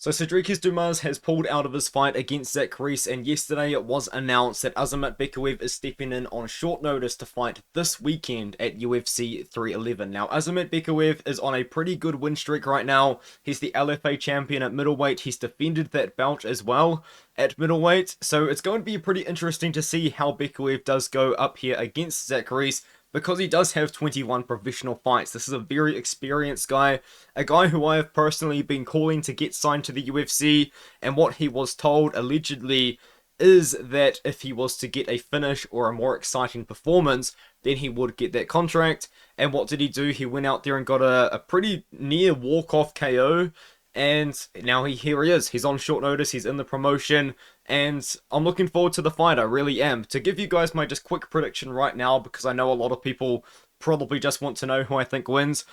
So Sedriques Dumas has pulled out of his fight against Zach Reese, and yesterday it was announced that Azamat Bekoev is stepping in on short notice to fight this weekend at UFC 311. Now, Azamat Bekoev is on a pretty good win streak right now. He's the LFA champion at middleweight. He's defended that belt as well at middleweight, so it's going to be pretty interesting to see how Bekoev does go up here against Zach Reese, because he does have 21 professional fights. This is a very experienced guy, a guy who I have personally been calling to get signed to the UFC, and what he was told allegedly is that if he was to get a finish or a more exciting performance, then he would get that contract. And what did he do? He went out there and got a pretty near walk-off KO, and now here he is. He's on short notice, he's in the promotion, and I'm looking forward to the fight. I really am. To give you guys my just quick prediction right now, because I know a lot of people probably just want to know who I think wins,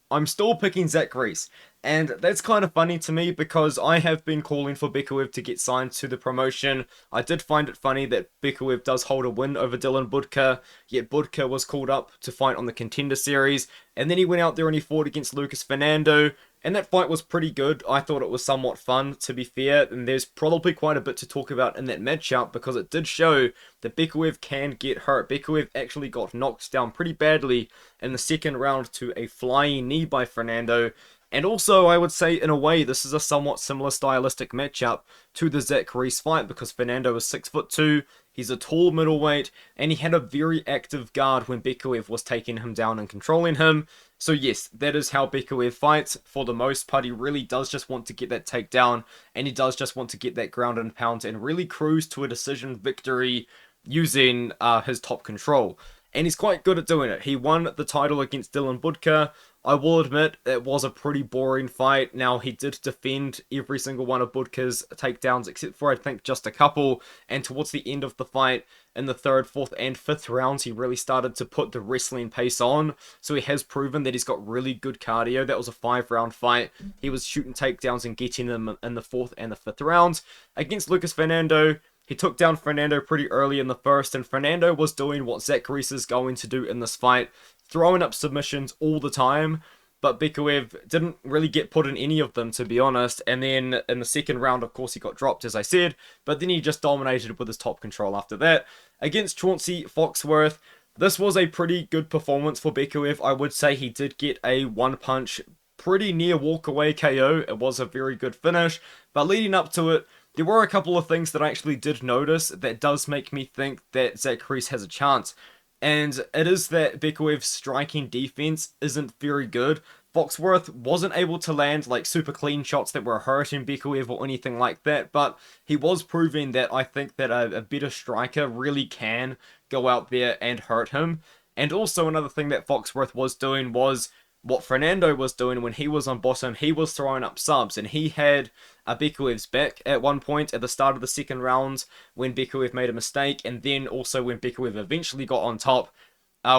I'm still picking Zach Reese. And that's kind of funny to me because I have been calling for Bekoev to get signed to the promotion. I did find it funny that Bekoev does hold a win over Dylan Budka, yet Budka was called up to fight on the Contender Series, and then he went out there and he fought against Lucas Fernando, and that fight was pretty good. I thought it was somewhat fun, to be fair, and there's probably quite a bit to talk about in that matchup because it did show that Bekoev can get hurt. Bekoev actually got knocked down pretty badly in the second round to a flying knee by Fernando. And also, I would say, in a way, this is a somewhat similar stylistic matchup to the Zach Reese fight because Fernando is 6'2", he's a tall middleweight, and he had a very active guard when Bekoev was taking him down and controlling him. So yes, that is how Bekoev fights for the most part. He really does just want to get that takedown, and he does just want to get that ground and pound and really cruise to a decision victory using his top control. And he's quite good at doing it. He won the title against Dylan Budka. I will admit, it was a pretty boring fight. Now, he did defend every single one of Budka's takedowns, except for, I think, just a couple. And towards the end of the fight, in the third, fourth, and fifth rounds, he really started to put the wrestling pace on. So he has proven that he's got really good cardio. That was a 5-round fight. He was shooting takedowns and getting them in the fourth and the fifth rounds. Against Lucas Fernando, he took down Fernando pretty early in the first, and Fernando was doing what Zach Reese is going to do in this fight, throwing up submissions all the time, but Bekoev didn't really get put in any of them, to be honest. And then in the second round, of course, he got dropped, as I said, but then he just dominated with his top control after that. Against Chauncey Foxworth, this was a pretty good performance for Bekoev. I would say he did get a one-punch, pretty near walk-away KO. It was a very good finish, but leading up to it, there were a couple of things that I actually did notice that does make me think that Zach Reese has a chance. And it is that Bekoev's striking defense isn't very good. Foxworth wasn't able to land like super clean shots that were hurting Bekoev or anything like that, but he was proving that I think that a better striker really can go out there and hurt him. And also another thing that Foxworth was doing was what Fernando was doing when he was on bottom. He was throwing up subs, and he had Bekoev's back at one point at the start of the second round when Bekoev made a mistake, and then also when Bekoev eventually got on top,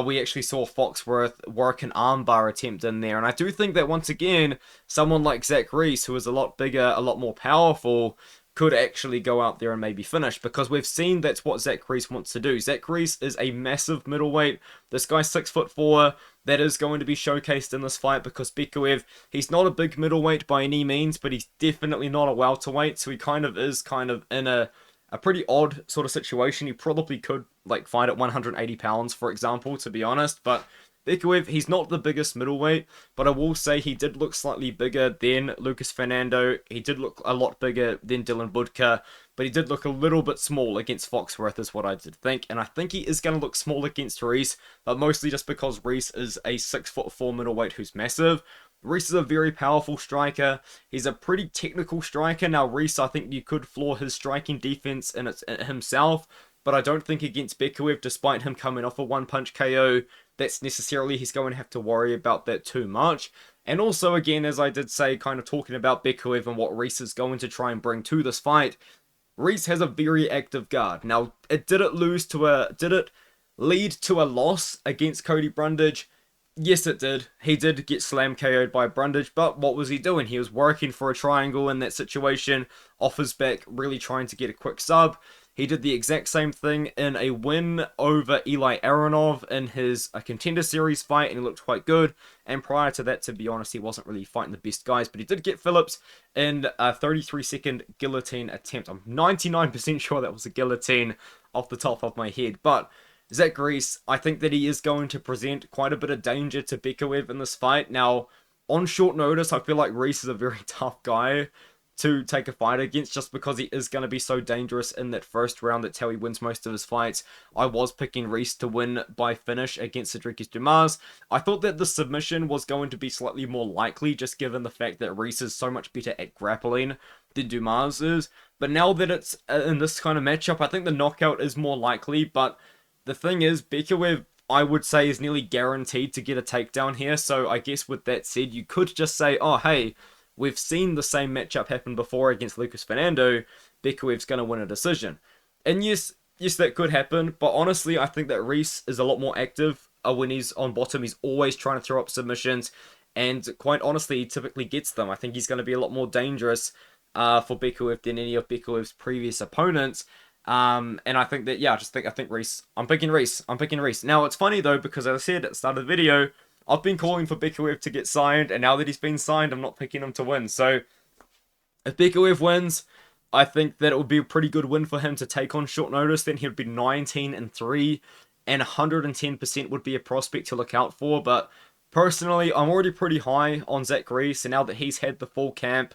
we actually saw Foxworth work an armbar attempt in there. And I do think that once again, someone like Zach Reese, who is a lot bigger, a lot more powerful, could actually go out there and maybe finish, because we've seen that's what Zach Reese wants to do. Zach Reese is a massive middleweight. This guy's 6'4". That is going to be showcased in this fight because Bekoev, he's not a big middleweight by any means, but he's definitely not a welterweight, so he kind of is in a pretty odd sort of situation. He probably could like fight at 180 pounds, for example, to be honest, but Bekoev, he's not the biggest middleweight, but I will say he did look slightly bigger than Lucas Fernando. He did look a lot bigger than Dylan Budka, but he did look a little bit small against Foxworth is what I did think. And I think he is going to look small against Reese, but mostly just because Reese is a 6'4" middleweight who's massive. Reese is a very powerful striker. He's a pretty technical striker. Now, Reese, I think you could flaw his striking defense in himself, but I don't think against Bekoev, despite him coming off a one-punch KO, that's necessarily he's going to have to worry about that too much. And also, again, as I did say, kind of talking about Bekoev and what Reese is going to try and bring to this fight, Reese has a very active guard. Now, did it lead to a loss against Cody Brundage? Yes, it did. He did get slam KO'd by Brundage, but what was he doing? He was working for a triangle in that situation, off his back, really trying to get a quick sub. He did the exact same thing in a win over Eli Aronov in his Contender Series fight, and he looked quite good. And prior to that, to be honest, he wasn't really fighting the best guys, but he did get Phillips in a 33-second guillotine attempt. I'm 99% sure that was a guillotine off the top of my head, but Zach Reese, I think that he is going to present quite a bit of danger to Bekoev in this fight. Now, on short notice, I feel like Reese is a very tough guy to take a fight against, just because he is going to be so dangerous in that first round. That's how he wins most of his fights. I was picking Reese to win by finish against Sedriques Dumas. I thought that the submission was going to be slightly more likely, just given the fact that Reese is so much better at grappling than Dumas is. But now that it's in this kind of matchup, I think the knockout is more likely. But the thing is, Bekoev, I would say, is nearly guaranteed to get a takedown here. So I guess with that said, you could just say, oh, hey, we've seen the same matchup happen before against Lucas Fernando. Bekoev's going to win a decision. And yes, that could happen. But honestly, I think that Reese is a lot more active when he's on bottom. He's always trying to throw up submissions. And quite honestly, he typically gets them. I think he's going to be a lot more dangerous for Bekoev than any of Bekoev's previous opponents. And I think that, yeah, I think Reese. I'm picking Reese. Now, it's funny, though, because as I said at the start of the video, I've been calling for Bekoev to get signed, and now that he's been signed, I'm not picking him to win. So, if Bekoev wins, I think that it would be a pretty good win for him to take on short notice. Then he would be 19-3, and 110% would be a prospect to look out for. But personally, I'm already pretty high on Zach Reese, and now that he's had the full camp,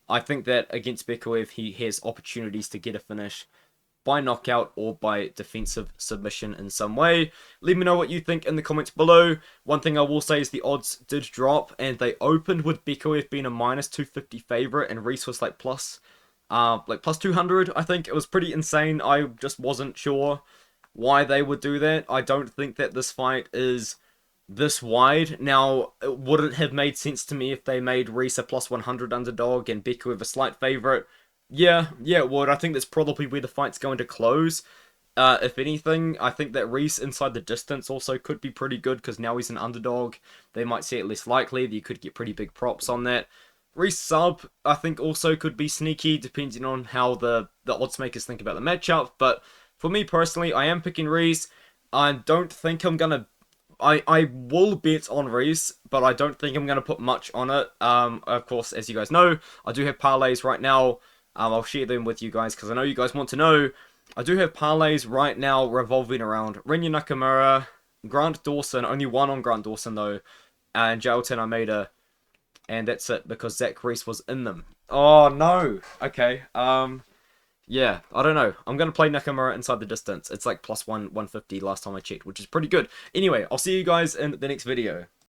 I think that against Bekoev, he has opportunities to get a finish by knockout or by defensive submission in some way. Let me know what you think in the comments below. One thing I will say is the odds did drop, and they opened with Bekoev being a -250 favorite, and Reese was like plus 200. I think it was pretty insane. I just wasn't sure why they would do that. I don't think that this fight is this wide. Now, would it have made sense to me if they made Reese a +100 underdog and Bekoev a slight favorite? Yeah, it would. I think that's probably where the fight's going to close. If anything, I think that Reese inside the distance also could be pretty good, because now he's an underdog. They might see it less likely. You could get pretty big props on that. Reese sub, I think, also could be sneaky, depending on how the odds makers think about the matchup. But for me personally, I am picking Reese. I don't think I'm going to... I will bet on Reese, but I don't think I'm going to put much on it. Of course, as you guys know, I do have parlays right now. I'll share them with you guys because I know you guys want to know. I do have parlays right now revolving around Rinya Nakamura, Grant Dawson, only one on Grant Dawson though, and Jailton Almeida, and that's it because Zach Reese was in them. Oh no. Okay. Yeah, I don't know. I'm gonna play Nakamura inside the distance. It's like +150 last time I checked, which is pretty good. Anyway, I'll see you guys in the next video.